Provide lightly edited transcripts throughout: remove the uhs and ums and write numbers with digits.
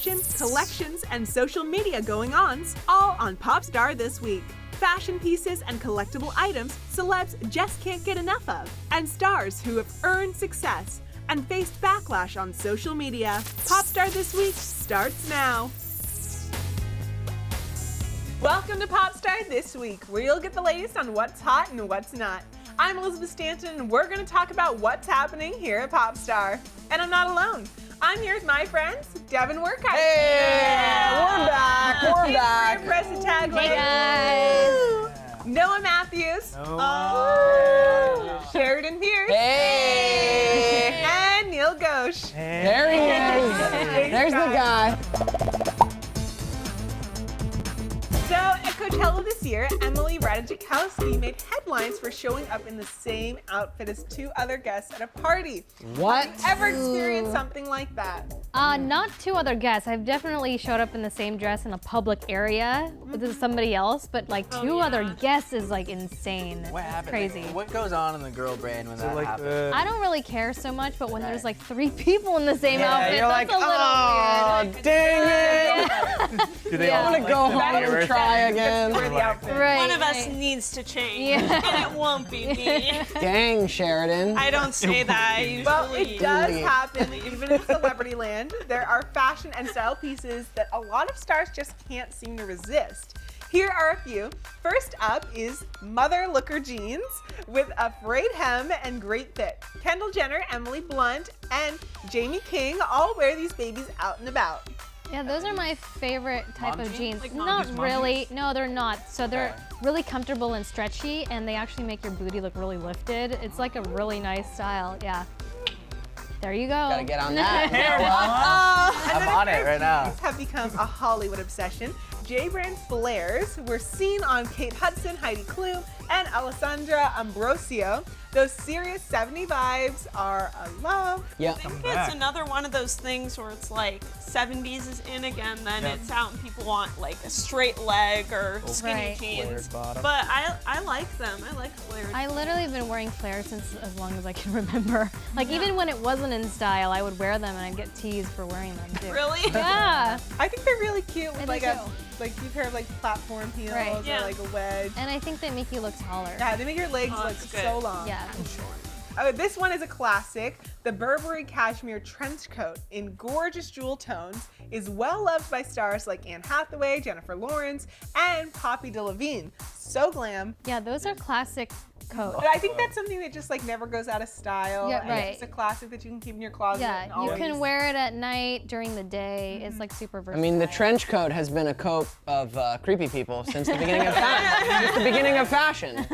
fashion, collections, and social media going-ons, all on Popstar this week. Fashion pieces and collectible items celebs just can't get enough of, and stars who have earned success and faced backlash on social media. Popstar This Week starts now. Welcome to Popstar This Week, where you'll get the latest on what's hot and what's not. I'm Elizabeth Stanton, and we're going to talk about what's happening here at Popstar. And I'm not alone. I'm here with my friends, Devon Werkheiser. Hey, we're back. Perez and Tagle. Hey guys. Noah Matthews. Sheridan Peirce. Hey. And Neel Ghosh. Hey. There he is. There's the guy. So at Coachella this year, Emily Ratajkowski made headlines for showing up in the same outfit as two other guests at a party. What? Have you ever experienced something like that? Not two other guests. I've definitely showed up in the same dress in a public area with somebody else, but like two other guests is like insane. What happened? Crazy. What goes on in the girl brain when that happens? I don't really care so much, but when there's like three people in the same outfit, you're that's like, a little oh, weird. dang it. Do they I'm all gonna go home the and try again. Wear the outfit. Right, One of us right. needs to change, Yeah. and it won't be me. Dang, Sheridan. I don't say that. I usually. Well, it does happen even in celebrity land. There are fashion and style pieces that a lot of stars just can't seem to resist. Here are a few. First up is Mother Looker jeans with a frayed hem and great fit. Kendall Jenner, Emily Blunt, and Jamie King all wear these babies out and about. Yeah, those are my favorite type Mom of jeans? jeans. Like Not mom really. No, they're not. So they're really comfortable and stretchy, and they actually make your booty look really lifted. It's like a really nice style. Yeah. There you go. Gotta get on that. I'm on it right now. These have become a Hollywood obsession. J-brand flares were seen on Kate Hudson, Heidi Klum, and Alessandra Ambrosio. Those serious 70 vibes are a love. Yeah. I think it's another one of those things where it's like 70s is in again, then it's out and people want like a straight leg or skinny Right. jeans. bottom. But I like them. I like flares. I literally have been wearing flares since as long as I can remember. Like even when it wasn't in style, I would wear them and I'd get teased for wearing them too. Really? Yeah. I think they're really cute with I like do a too. pair of like platform heels Right. or Yeah. like a wedge. And I think they make you look taller. Yeah, they make your legs look that's good. so long. Yeah. Oh, this one is a classic. The Burberry cashmere trench coat in gorgeous jewel tones is well loved by stars like Anne Hathaway, Jennifer Lawrence, and Poppy Delevingne. So glam. Yeah, those are classic coats. But I think that's something that just like never goes out of style. Yeah, and right. It's a classic that you can keep in your closet. and Yeah, you always- can wear it at night, during the day. It's like super I versatile. mean, the trench coat has been a coat of creepy people since the beginning of time. Since the beginning of fashion.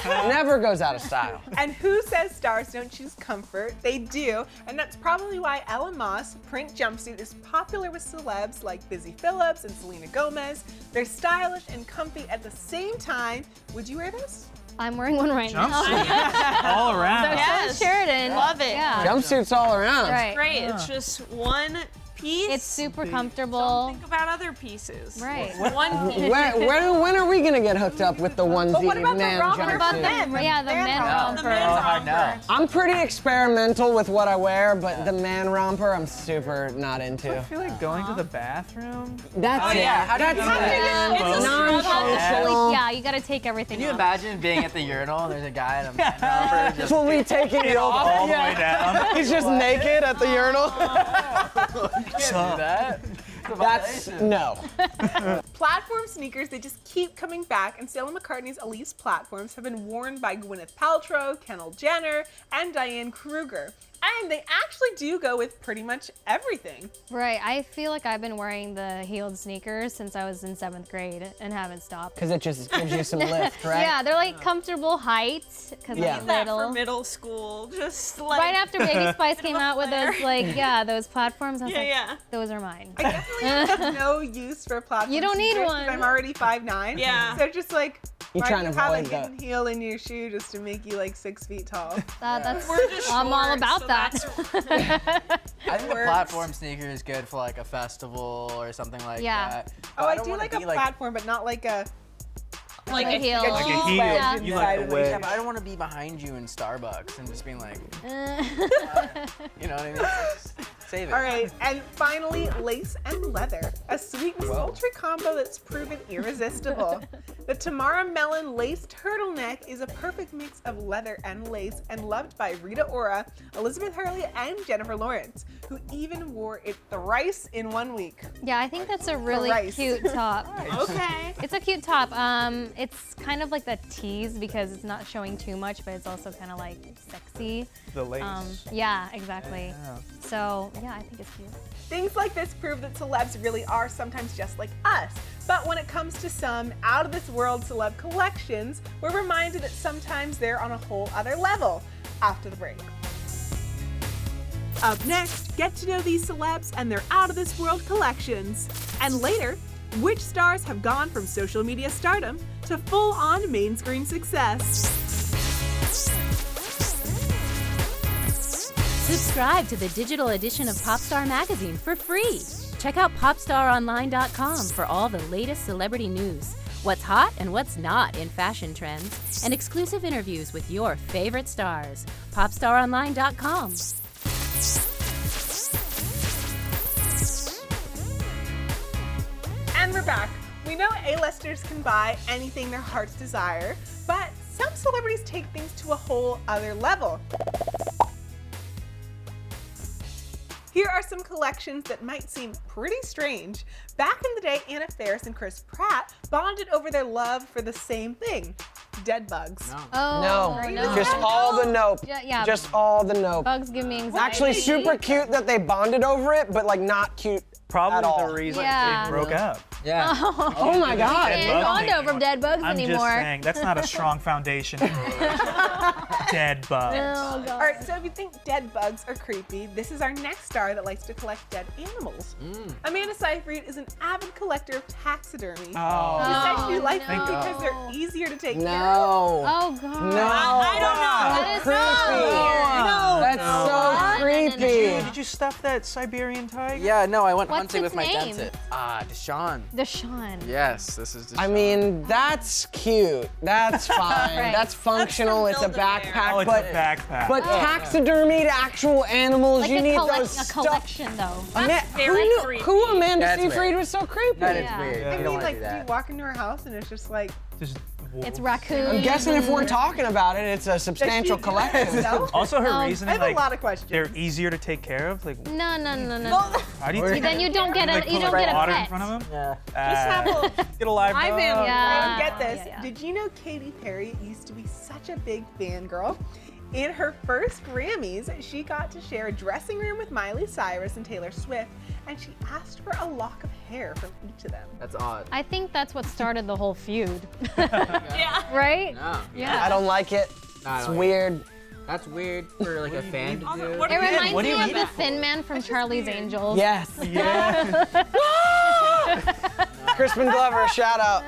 Never goes out of style. And who says stars don't choose comfort? They do, and that's probably why Ella Moss print jumpsuit is popular with celebs like Busy Phillips and Selena Gomez. They're stylish and comfy at the same time. Would you wear this? I'm wearing one right now. all So around. Yes. Sheridan. Love it. Yeah. Jumpsuits all around. Right. Great. It's just one piece. It's super Don't comfortable. think about other pieces. Right. One piece. When are we gonna get hooked up with the onesie But what about man the romper jumpsuit? for men? Yeah, the men romper. The men's hard no. romper. I'm pretty experimental with what I wear, but the man romper I'm super not into. I feel like going to the bathroom. That's it. yeah, how do you That's do that? it. It's a Non-functional. Yeah, you gotta take everything Can you off. imagine being at the urinal and there's a guy in a man romper just Fully taking it off. all the way down. He's just naked at the urinal. can't do that? That's no. Platform sneakers, they just keep coming back, and Stella McCartney's Elise platforms have been worn by Gwyneth Paltrow, Kendall Jenner, and Diane Kruger. And they actually do go with pretty much everything. Right, I feel like I've been wearing the heeled sneakers since I was in 7th grade and haven't stopped. Because it just gives you some lift, right? Yeah, they're like comfortable height because Yeah. I'm That for little. middle school. Just like Right after Baby Spice came of a out with those flare. those platforms, I was Yeah, like, yeah. those are mine. I definitely have no use for platform You don't need sneakers one. 'cause I'm already 5'9". Yeah. So just like, You're why trying do to you have a avoid hidden heel in your shoe just to make you like 6 feet tall? That's We're just I'm all short, about so that. I think a platform sneaker is good for like a festival or something like Yeah. that. Oh, But I don't do wanna like a be platform, but not like a Like a heel. Like a Like a cheese heel. wedge You inside like of a it. Yeah, wedge. but I don't want to be behind you in Starbucks and just being like, Uh, you know what I mean? Save it. All right, and finally, lace and leather, a sweet and sultry combo that's proven irresistible. The Tamara Melon lace turtleneck is a perfect mix of leather and lace, and loved by Rita Ora, Elizabeth Hurley, and Jennifer Lawrence, who even wore it thrice in 1 week. Yeah, I think that's a really Thrice. cute top. Okay. It's a cute top. It's kind of like the tease because it's not showing too much, but it's also kind of like sexy. The lace. Yeah, exactly. Yeah. So yeah, I think it's cute. Things like this prove that celebs really are sometimes just like us. But when it comes to some out-of-this-world celeb collections, we're reminded that sometimes they're on a whole other level. After the break. Up next, get to know these celebs and their out-of-this-world collections. And later, which stars have gone from social media stardom to full-on main screen success. Subscribe to the digital edition of Popstar magazine for free. Check out popstaronline.com for all the latest celebrity news, what's hot and what's not in fashion trends, and exclusive interviews with your favorite stars. popstaronline.com. And we're back. We know A-listers can buy anything their hearts desire, but some celebrities take things to a whole other level. Here are some collections that might seem pretty strange. Back in the day, Anna Faris and Chris Pratt bonded over their love for the same thing, dead bugs. Oh, No, just all the nope. Yeah. Just all the nope. Bugs give me anxiety. Actually, super cute that they bonded over it, but like not cute Probably at all. the reason Yeah. they broke up. Yeah. Oh my god. Can't bug bond thing. over dead bugs I'm anymore. just saying, that's not a strong foundation. Dead bugs. Oh, God. All right, so if you think dead bugs are creepy, this is our next star that likes to collect dead animals. Amanda Seyfried is an avid collector of taxidermy. Oh. She said she Oh, likes them no. because they're easier to take care of. No. Oh, God. No. I don't know. That is creepy. so weird. That's so creepy. Did you stuff that Siberian tiger? Yeah, no, I went What's hunting its with my name? dentist. Deshaun. Deshaun. Yes, this is Deshaun. I mean, that's cute. That's fine. Right. That's functional. That's it's a from Build-A-Bear. backpack, Oh, it's but a backpack. but taxidermied actual animals, Like you need a those a stuff. collection, though. very creepy. Who Amanda That's Seyfried weird. was so creepy? That is Yeah. weird. I You mean, don't want to like, do you that. walk into her house and it's just like, Just It's raccoons. I'm guessing if we're talking about it, it's a substantial Does she do collection. herself? Also, her I have reasoning, I have a like, lot of questions. they're easier to take care of. Like, No. how do you Then you don't get like, a you put don't get a water pet. in front of them? Yeah. have a- Get a live Live dog. animal. Yeah. Get this. Yeah. Did you know Katy Perry used to be such a big fangirl? In her first Grammys, she got to share a dressing room with Miley Cyrus and Taylor Swift, and she asked for a lock of hair from each of them. That's odd. I think that's what started the whole feud. Yeah. Right? No. Yeah. I don't like it. No, I It's don't weird. That's weird for like a fan to Also, do. what It do you- reminds what do me you of mean? the Thin Man from Charlie's Angels. Yes. Yeah. Crispin Glover, shout out.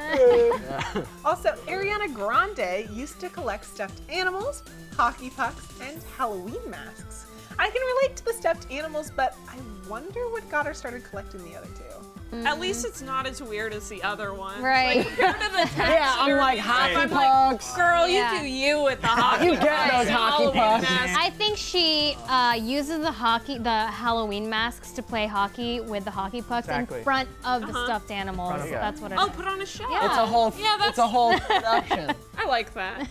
Also, Ariana Grande used to collect stuffed animals, hockey pucks, and Halloween masks. I can relate to the stuffed animals, but I wonder what got her started collecting the other two. At least it's not as weird as the other one. Right. Like, compared to the Yeah, I'm like hockey I'm pucks. Girl, Yeah. you do you with the hockey. You get those hockey Halloween pucks. mask. I think she uses the Halloween masks to play hockey with the hockey pucks Exactly. in front of the Uh-huh. stuffed animals. Front of it. That's what it Oh, is. put on a show. Yeah. It's a whole. Yeah, that's- It's a whole production. I like that.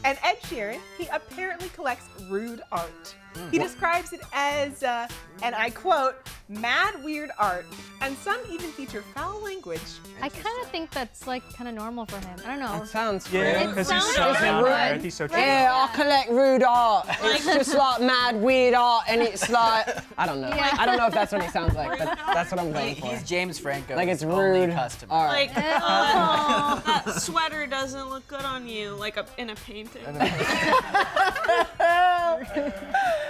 And Ed Sheeran, he apparently collects rude art. He describes it as, and I quote, mad weird art, and some even feature foul language. I kind of think that's like kind of normal for him. I don't know. That sounds Yeah, great. because he's so sounds down to good. earth. He's so chill. Yeah, I collect rude art. It's just like mad weird art, and it's like I don't know. Yeah. I don't know if that's what he sounds like, but that's what I'm going for. He's James Franco. Like it's only rude customer. art. Like, that sweater doesn't look good on you, like in a painting.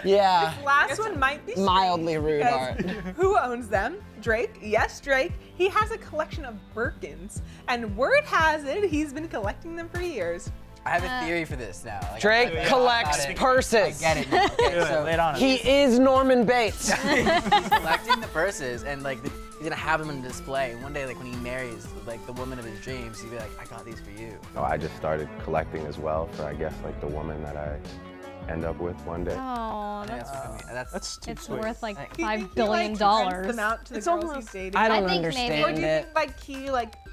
Yeah, Last one might be mildly rude because art. who owns them? Drake. Yes, Drake. He has a collection of Birkins, and word has it he's been collecting them for years. I have a theory for this now. Like, Drake I collects got it. purses. I get it now. Okay, Do it. so Lay it on him. He is Norman Bates. he's collecting the purses, and like he's gonna have them on display. And one day, like when he marries, like the woman of his dreams, he'll be like, "I got these for you." No, I just started collecting as well for, I guess, like the woman that I end up with one day. Oh, That's too it's sweet. worth like Do you think $5 he, billion. rents them out to the It's girls almost- he's dating? I don't think maybe. Or understand do you it. think like he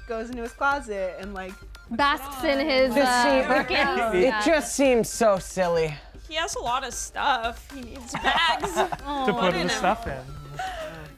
goes into his closet and like Basks in his seems- Birkins. It Yeah. just seems so silly. He has a lot of stuff. He needs bags. To put the stuff in.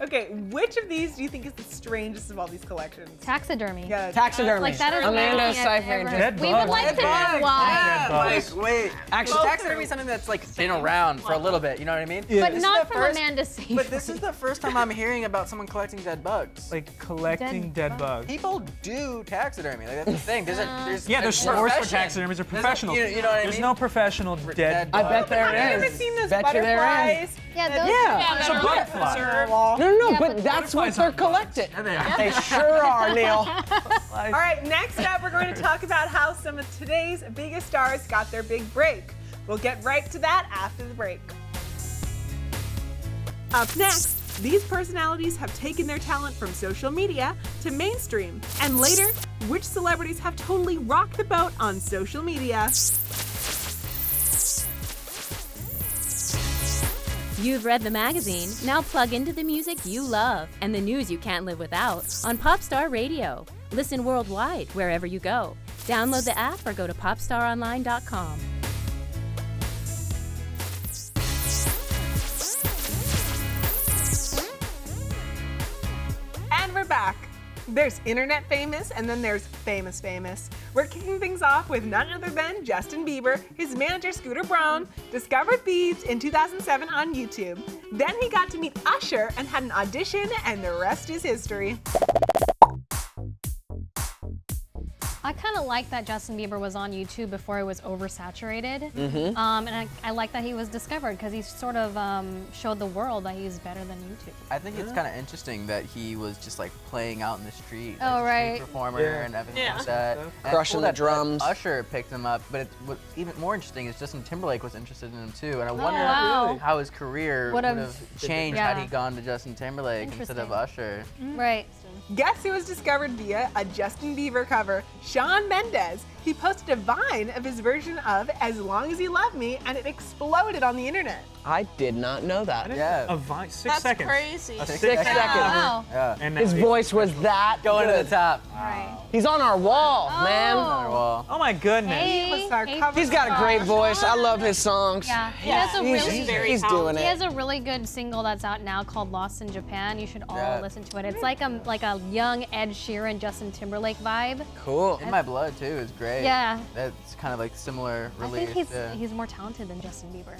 Okay, which of these do you think is the strangest of all these collections? Taxidermy. Yeah, Taxidermy. Like that is Amanda making it Seyfried. ever- Dead We bugs. would like to Dead know bugs. why. Dead bugs. Wait, Actually, taxidermy is something that's like been around for a little bit. You know what I mean? But This is not the from first- Amanda Seyfried. But this is the first time I'm hearing about someone collecting dead bugs. Like collecting dead bugs. People do taxidermy. Like that's the thing. There's Yeah, there's a stores for profession. taxidermies or There's a- professionals. You know what I mean? There's no professional dead I bug. bet there I've never is. seen those Bet you there is. butterflies. Yeah, those. Yeah. It's a butterfly. No, no, Yeah, but but that's what butterflies they're aren't bugs. collecting. Yeah, they are. They sure are, Neil. All right, next up, we're going to talk about how some of today's biggest stars got their big break. We'll get right to that after the break. Up next, these personalities have taken their talent from social media to mainstream. And later, which celebrities have totally rocked the boat on social media? You've read the magazine. Now plug into the music you love and the news you can't live without on Popstar Radio. Listen worldwide wherever you go. Download the app or go to popstaronline.com. And we're back. There's internet famous, and then there's famous famous. We're kicking things off with none other than Justin Bieber. His manager, Scooter Braun, discovered Biebs in 2007 on YouTube. Then he got to meet Usher and had an audition, and the rest is history. I kind of like that Justin Bieber was on YouTube before it was oversaturated. And I like that he was discovered because he sort of showed the world that he's better than YouTube. I think it's kind of interesting that he was just like playing out in the street. Oh, as a right. street performer and everything Yeah. like that. And it's Crushing cool the that drums. Usher picked him up, but what's even more interesting is Justin Timberlake was interested in him too. And I wonder wow. how his career would Would've- have changed Yeah. had he gone to Justin Timberlake instead of Usher. Right. Guess who was discovered via a Justin Bieber cover? Shawn Mendes. He posted a Vine of his version of As Long As You Love Me, and it exploded on the internet. I did not know that. Yeah. A vine, 6 That's seconds. crazy. 6 seconds. Wow. Yeah. And His voice was that Going to good. the top. Right. He's on our wall, man. On our wall. Oh my goodness. Hey, was our hey, cover He's got a great voice. I love his songs. Yeah, he Yeah. has a He's, really he's doing he it. has a really good single that's out now called "Lost in Japan." You should all Yeah. listen to it. It's like a young Ed Sheeran, Justin Timberlake vibe. Cool. In My Blood too is great. Yeah. That's kind of like similar I release. think yeah. he's more talented than Justin Bieber.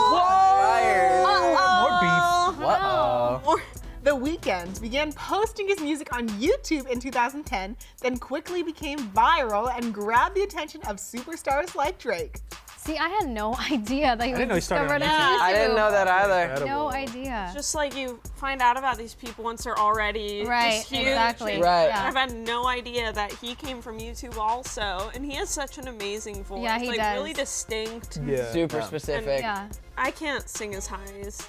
Fired. More beef. What? The Weeknd began posting his music on YouTube in 2010, then quickly became viral and grabbed the attention of superstars like Drake. See, I had no idea that he didn't know was he started on discovered on YouTube. YouTube. I didn't know that either. No idea. Just like you find out about these people once they're already Right, just huge. exactly. Right. Yeah. I've had no idea that he came from YouTube also, and he has such an amazing voice. Yeah, he like does. really distinct. Yeah. Super specific. Yeah. I can't sing as high as.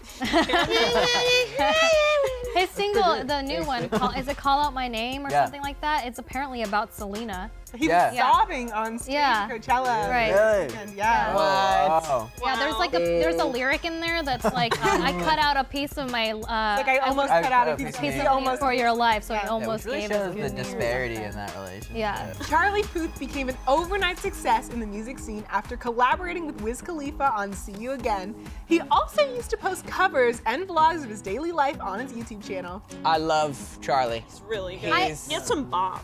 His single, the new one, is it "Call Out My Name" or Yeah. something like that? It's apparently about Selena. He Yeah. was Yeah. sobbing on stage Yeah. at Coachella. Right. Really? And yeah. Wow. Yeah, there's a lyric in there that's like, I cut out a piece of my Like I almost I've cut out a cut piece piece he of almost for your life, so he Yeah. Yeah, which almost really gave shows us the disparity in that relationship. Yeah. Charlie Puth became an overnight success in the music scene after collaborating with Wiz Khalifa on See You Again. He also used to post covers and vlogs of his daily life on his YouTube channel. I love Charlie. It's really good. He's- He has some bops.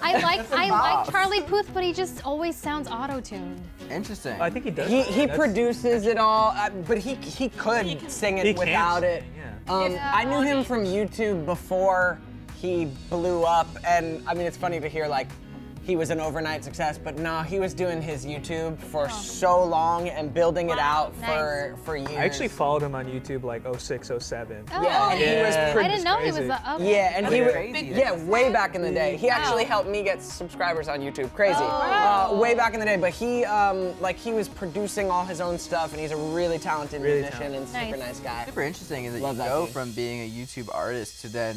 I like boss. Charlie Puth, but he just always sounds auto-tuned. Interesting. I think he does. He That's- produces it all, but he could He can- sing He it can without sing, it. yeah. I knew him from YouTube before he blew up, and I mean it's funny to hear like he was an overnight success, but no, he was doing his YouTube for so long and building it out for years. I actually followed him on YouTube like 06, 07. Oh, Yeah, and he was Yeah. pretty I didn't know he was crazy. that. Okay. Yeah, and That's he was crazy. yeah, way back in the day. He actually Wow. helped me get subscribers on YouTube. Crazy. Oh. Way back in the day, but he he was producing all his own stuff, and he's a really talented Really musician and super nice guy. Super interesting is that Love you that go dude. from being a YouTube artist to then,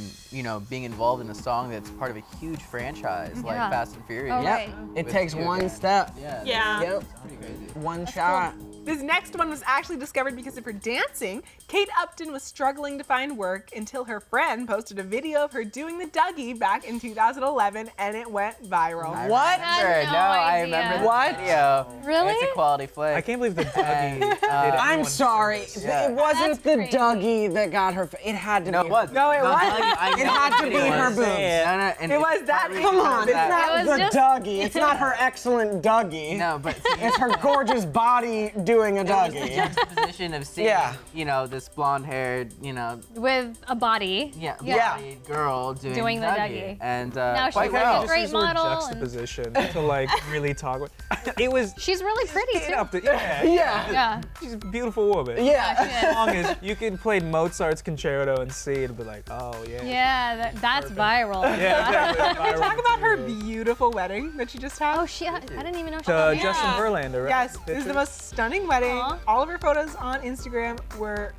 being involved in a song that's part of a huge franchise like Yeah. Fast and Fury. Oh, Yep. right. It With takes Fury. one step. Yeah. Yep. Pretty crazy. One shot. This next one was actually discovered because of her dancing. Kate Upton was struggling to find work until her friend posted a video of her doing the Dougie back in 2011, and it went viral. What? had no I idea. remember the What? video. Really? It's a quality flick. I can't believe the Dougie. And, did I'm everyone sorry. Yeah. It wasn't That's the crazy. Dougie that got her. It had to No, be. it was. No, it wasn't. It had to be her boobs. It was that. Come on, it's not It was the just- Dougie. It's not her excellent Dougie. No, but It's her gorgeous body doing a the Dougie. juxtaposition of seeing, Yeah. you know, this blonde-haired, you know, With a body. yeah, Yeah. bodied girl Doing the Dougie. and Now quite she's Like like well. a great just use the word model and- juxtaposition to like really talk with. It was. She's really pretty Kate too. Upton, yeah. Yeah. Yeah. She's a beautiful woman. Yeah. As long as you can play Mozart's concerto and see it and be like, oh yeah. Yeah, that's viral. Yeah, exactly. Viral Talk about her material. beautiful wedding that she just had. Oh, I didn't even know she To was Justin Verlander, right? Yes, it was the most stunning wedding. Aw. All of her photos on Instagram were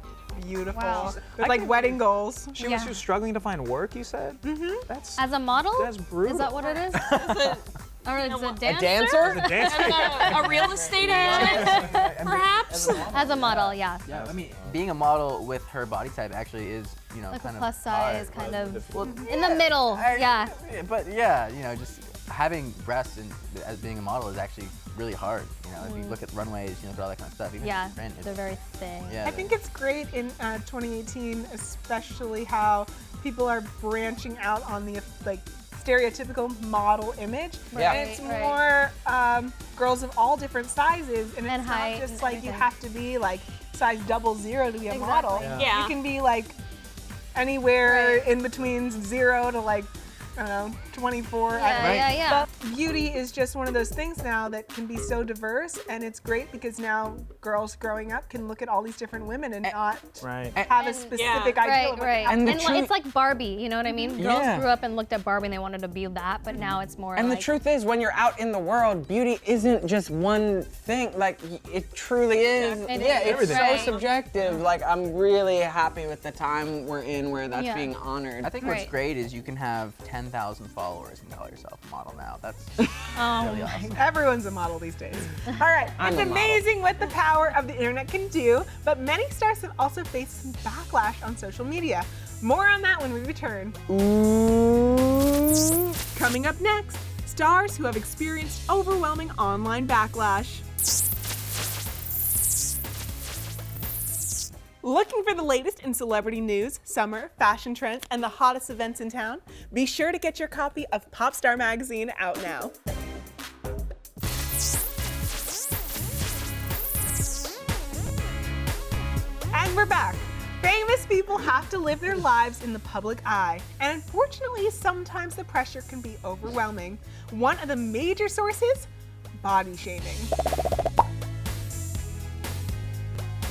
beautiful. Wow. With I like can- wedding goals. She Yeah. was struggling to find work, you said? Mm-hmm. That's As a model? That's brutal. Is that what it is? Or is it a A dancer? dancer? a dance. A real estate agent, perhaps. As a model, yeah. Yeah, I mean, being a model with her body type actually is, you know, Like a kind plus of size, hard. kind of Well, in the middle. Yeah. But yeah, you know, just having breasts as being a model is actually really hard. You know, if you look at runways, you look at all that kind of stuff. Even Yeah. if you print, They're very thin. yeah, I think it's great in 2018, especially how people are branching out on the like stereotypical model image. Yeah. And it's Right, more girls of all different sizes, and it's And height not just and like you everything. have to be like size 00 to be a model. Exactly. Yeah. You can be like anywhere Right. in between 0 to like, I don't know, 24. I don't know. Yeah, yeah. But beauty is just one of those things now that can be so diverse, and it's great because now girls growing up can look at all these different women and not Right. have a And- specific yeah. idea Right, of what right. they have And to the be. like, truth- it's like Barbie, you know what I mean? Girls Yeah. grew up and looked at Barbie and they wanted to be that, but now it's more And like the truth is, when you're out in the world, beauty isn't just one thing. Like, it truly is. It Yeah, is, it's so right. subjective. Like, I'm really happy with the time we're in where that's Yeah. being honored. I think what's Right. great is you can have 10,000 followers and call yourself a model now. That's Oh really awesome. Everyone's a model these days. All right, I'm it's a model. amazing what the power of the internet can do, but many stars have also faced some backlash on social media. More on that when we return. Coming up next, stars who have experienced overwhelming online backlash. Looking for the latest in celebrity news, summer, fashion trends, and the hottest events in town? Be sure to get your copy of Popstar magazine out now. And we're back. Famous people have to live their lives in the public eye, and unfortunately, sometimes the pressure can be overwhelming. One of the major sources, body shaming.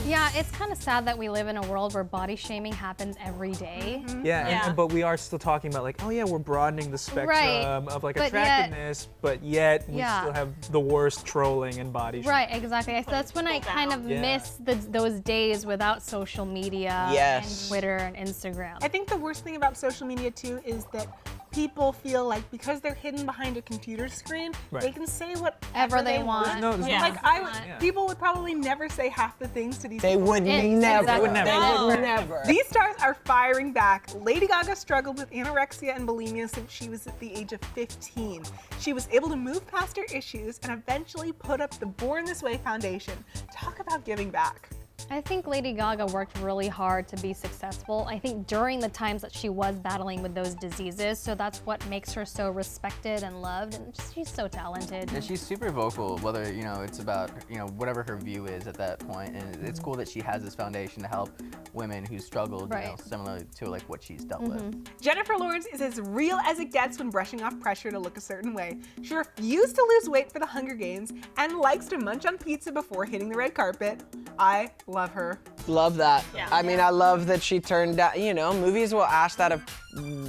Yeah, it's kind of sad that we live in a world where body shaming happens every day. Yeah, Yeah. but we are still talking about like, oh yeah, we're broadening the spectrum Right. of like But yet- attractiveness, but yet we Yeah. still have the worst trolling and body shaming. Right, exactly. That's when I kind of Yeah. miss those days without social media Yes. and Twitter and Instagram. I think the worst thing about social media too is that people feel like because they're hidden behind a computer screen, Right. they can say whatever they want. No, there's Yeah. no- Like people would probably never say half the things to these They people. would never. exactly. Would never. They No. would never. These stars are firing back. Lady Gaga struggled with anorexia and bulimia since she was at the age of 15. She was able to move past her issues and eventually put up the Born This Way Foundation. Talk about giving back. I think Lady Gaga worked really hard to be successful. I think during the times that she was battling with those diseases, so that's what makes her so respected and loved, and she's so talented. Yeah, she's super vocal, whether, you know, it's about, you know, whatever her view is at that point. And it's cool that she has this foundation to help women who struggled, you know, Right. similar to like what she's dealt with. Jennifer Lawrence is as real as it gets when brushing off pressure to look a certain way. She refused to lose weight for the Hunger Games and likes to munch on pizza before hitting the red carpet. I love her. Love that. Yeah. I mean, I love that she turned down, you know, movies will ask that of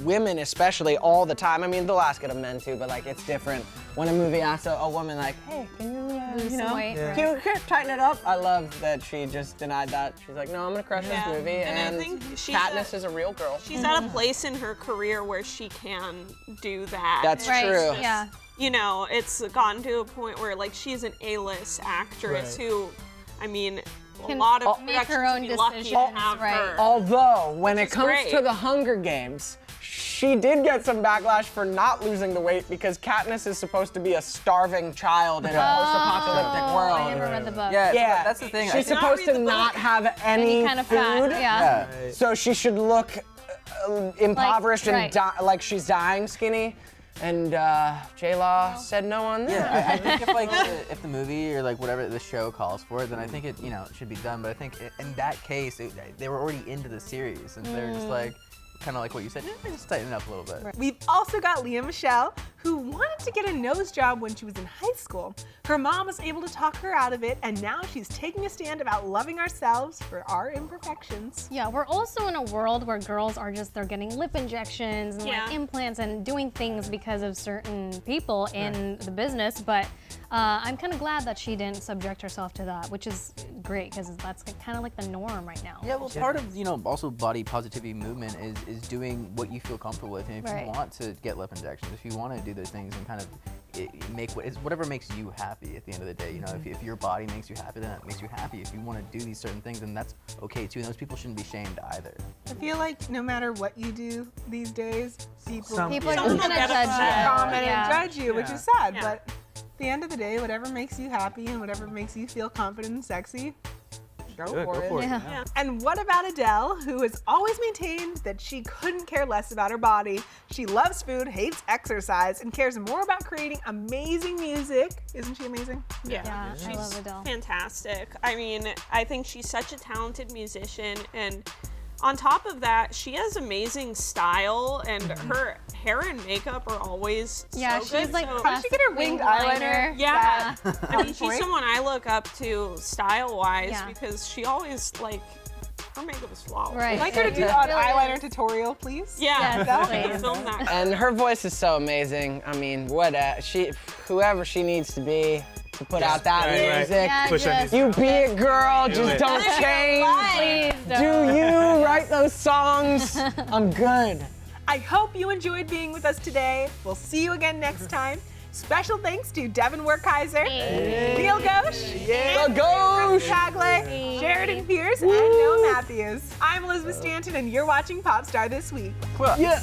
women especially all the time. I mean, they'll ask it of men too, but like it's different when a movie asks a woman like, hey, can you, Lose you some know, weight, Yeah. right. can you tighten it up? I love that she just denied that. She's like, no, I'm gonna crush Yeah. this movie, And I and think she's Katniss is a real girl. She's at a place in her career where she can do that. That's Right, true. yeah. you know, it's gotten to a point where like she's an A-list actress who, I mean, a lot of make her productions own would be lucky to decisions, have right. her. Although, when it is comes great. to the Hunger Games, she did get some backlash for not losing the weight because Katniss is supposed to be a starving child in a post-apocalyptic I world. never read the book. Yeah, Yeah, that's the thing. I She's think- supposed to read the not book. have any Any kind of food, fat, yeah. Yeah. so she should look impoverished Like, and like she's dying skinny. And J-Law said no on that. Yeah, I think if like if the movie or like whatever the show calls for it, then I think it should be done. But I think in that case, they were already into the series, and they're just like kind of like what you said, just tighten it up a little bit. We've also got Leah Michelle, who wanted to get a nose job when she was in high school. Her mom was able to talk her out of it, and now she's taking a stand about loving ourselves for our imperfections. Yeah, we're also in a world where girls are they're getting lip injections and like Yeah. implants and doing things because of certain people in the business, but I'm kind of glad that she didn't subject herself to that, which is great because that's kind of like the norm right now. Yeah, well, part of also body positivity movement is doing what you feel comfortable with, and if Right. you want to get lip injections, if you want to do those things and kind of make whatever makes you happy at the end of the day. You know, if your body makes you happy, then it makes you happy. If you want to do these certain things, then that's okay too. And those people shouldn't be shamed either. I feel like no matter what you do these days, people People are Someone just will gonna get judge upset. you. comment Yeah. and judge you, which Yeah. is sad. Yeah. But at the end of the day, whatever makes you happy and whatever makes you feel confident and sexy, go for it. Yeah. And what about Adele, who has always maintained that she couldn't care less about her body? She loves food, hates exercise, and cares more about creating amazing music. Isn't she amazing? Yeah, I She's love Adele. fantastic. I mean, I think she's such a talented musician, and on top of that, she has amazing style, and her hair and makeup are always Yeah, so she's good. like so, How did she get her winged eyeliner? yeah. I mean, she's point. someone I look up to style-wise Yeah. because she always her makeup is flawless. Right. I'd like her to do an eyeliner tutorial, please. Yeah, Yes, we can please. film that. And her voice is so amazing. I mean, whoever she needs to be to put out that right. music. Yeah, Push just, You be a girl, just it. don't change. please Do don't. you write those songs? I'm good. I hope you enjoyed being with us today. We'll see you again next time. Special thanks to Devon Werkheiser, Neel Ghosh, The Ghosh. Tagle, Sheridan Peirce, and Noah Matthews. I'm Elizabeth Stanton, and you're watching Popstar This Week. Yeah.